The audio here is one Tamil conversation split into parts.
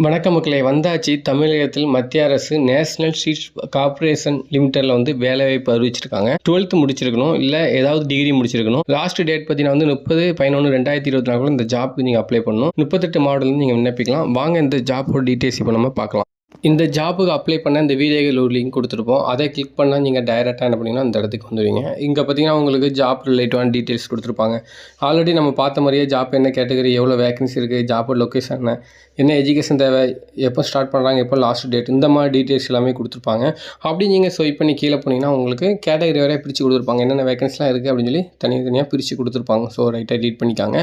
வணக்க மக்களே, வந்தாச்சு. தமிழகத்தில் மத்திய அரசு நேஷனல் சீட்ஸ் கார்ப்பரேஷன் லிமிடெட்ல வேலைவாய்ப்பு அறிவிச்சிருக்காங்க. 12th முடிச்சிருக்கணும், இல்லை ஏதாவது டிகிரி முடிச்சிருக்கணும். லாஸ்ட் டேட் பார்த்தீங்கன்னா 30/11/2024 இந்த ஜாப்க்கு நீங்கள் அப்ளை பண்ணணும். 38 மாவட்டத்தில் நீங்கள் விண்ணப்பிக்கலாம். வாங்க இந்த ஜாப்போட டீட்டெயில்ஸ் இப்போ நம்ம பார்க்கலாம். இந்த ஜாப்புக்கு அப்ளை பண்ண இந்த வீடியோவில் ஒரு லிங்க் கொடுத்துருப்போம். அதை கிளிக் பண்ணால் நீங்கள் டைரெக்டாக என்ன பண்ணிங்கன்னா அந்த இடத்துக்கு வந்துடுவீங்க. இங்கே பார்த்தீங்கன்னா உங்களுக்கு ஜாப் ரிலேட்டிவான டீட்டெயில்ஸ் கொடுத்துருப்பாங்க. ஆல்ரெடி நம்ம பார்த்த மாதிரியே ஜாப் என்ன கேட்டகரி, எவ்வளோ வேகன்சி இருக்குது, ஜாப்போட லொக்கேஷன் என்ன எஜுகேஷன் தேவை, எப்போ ஸ்டார்ட் பண்ணுறாங்க, எப்போ லாஸ்ட் டேட், இந்த மாதிரி டீட்டெயில்ஸ் எல்லாமே கொடுத்துருப்பாங்க. அப்படி நீங்கள் ஸ்வைப் பண்ணி கீழே போனீங்கன்னா உங்களுக்கு கேட்டகரி வரையாக பிரித்து கொடுத்துருப்பாங்க. என்னென்ன வேகன்சிலாம் இருக்குது அப்படின்னு சொல்லி தனித்தனியாக பிரித்து கொடுத்துருப்பாங்க. ஸோ ரைட்டாக ரீட் பண்ணிக்காங்க.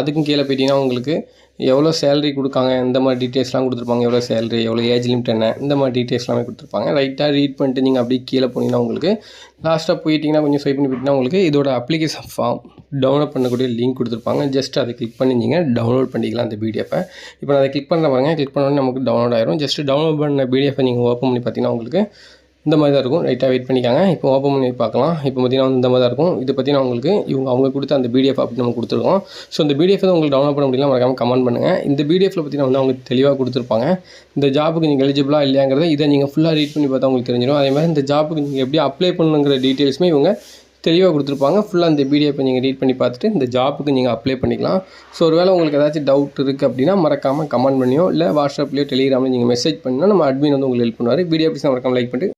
அதுக்கும் கீழே போயிட்டீங்கன்னா உங்களுக்கு எவ்வளோ சேலரி கொடுக்காங்க, இந்த மாதிரி டீட்டெயில்ஸ்லாம் கொடுத்துருப்பாங்க. எவ்வளோ சேலரி, எவ்வளோ ஏஜ் லிமிட் என்ன, இந்த மாதிரி டீட்டெயில்ஸ் எல்லாமே கொடுத்துருப்பாங்க. ரைட்டாக ரீட் பண்ணிட்டு நீங்கள் அப்படியே கீழே போனீங்கன்னா உங்களுக்கு லாஸ்ட்டாக போயிட்டீங்கன்னா கொஞ்சம் ஸ்வைப் பண்ணி போயிட்டீங்கன்னா உங்களுக்கு இதோட அப்ளிகேஷன் ஃபார்ம் டவுன்லோட் பண்ணக்கூடிய லிங்க் கொடுத்துருப்பாங்க. ஜஸ்ட் அதை கிளிக் பண்ணி நீங்கள் டவுன்லோட் பண்ணிக்கலாம் அந்த பிடிஎஃப்பை. இப்போ நான் அதை கிளிக் பண்ணுற பாருங்க, கிளிக் பண்ணோன்னே நமக்கு டவுன்லோட் ஆயிரும். ஜஸ்ட் டவுன்லோட் பண்ண பிடிஎஃப்பை நீங்கள் ஓப்பன் பண்ணி பார்த்தீங்கன்னா உங்களுக்கு இந்த மாதிரி தான் இருக்கும். ரைட்டாக வெயிட் பண்ணிக்காங்க. இப்போ ஓப்பன் பண்ணி பார்க்கலாம். இப்போ பார்த்தீங்கன்னா இந்த மாதிரி தான் இருக்கும். இது பார்த்தீங்கன்னா உங்களுக்கு அவங்க கொடுத்த அந்த பிடிஎஃப் அப்படி நம்ம கொடுத்துருக்கோம். ஸோ இந்த பிடிஎஃப் உங்களுக்கு டவுன்லோட் பண்ண முடியல, மறக்காமல் கமெண்ட் பண்ணுங்கள். இந்த பிடிஎஃப்ல பார்த்தீங்கன்னா அவங்க தெளிவாக கொடுத்துருப்பாங்க. இந்த ஜாப்புக்கு நீங்கள் எலிஜிபிளாக இல்லையாங்கிறத இதை நீங்கள் ஃபுல்லாக ரீட் பண்ணி பார்த்தா உங்களுக்கு தெரிஞ்சிடும். அதே மாதிரி இந்த ஜாப்புக்கு நீங்கள் எப்படி அப்ளை பண்ணணுங்கிற டீட்டெயில்ஸுமே இவங்க தெளிவாக கொடுத்துருப்பாங்க. ஃபுல்லாக அந்த பிடிஎஃப்பை நீங்கள் ரீட் பண்ணி பார்த்துட்டு இந்த ஜாப்புக்கு நீங்கள் அப்ளை பண்ணிக்கலாம். ஸோ ஒருவேளை உங்களுக்கு ஏதாச்சும் டவுட் இருக்குது அப்படின்னா மறக்காமல் கமெண்ட் பண்ணியோ இல்லை வாட்ஸ்அப்லேயோ டெலிகிராம்லையோ நீங்கள் மெசேஜ் பண்ணினா நம்ம அட்மின் உங்களுக்கு ஹெல்ப் பண்ணுவார். வீடியோ மறக்காமல் லைக் பண்ணிட்டு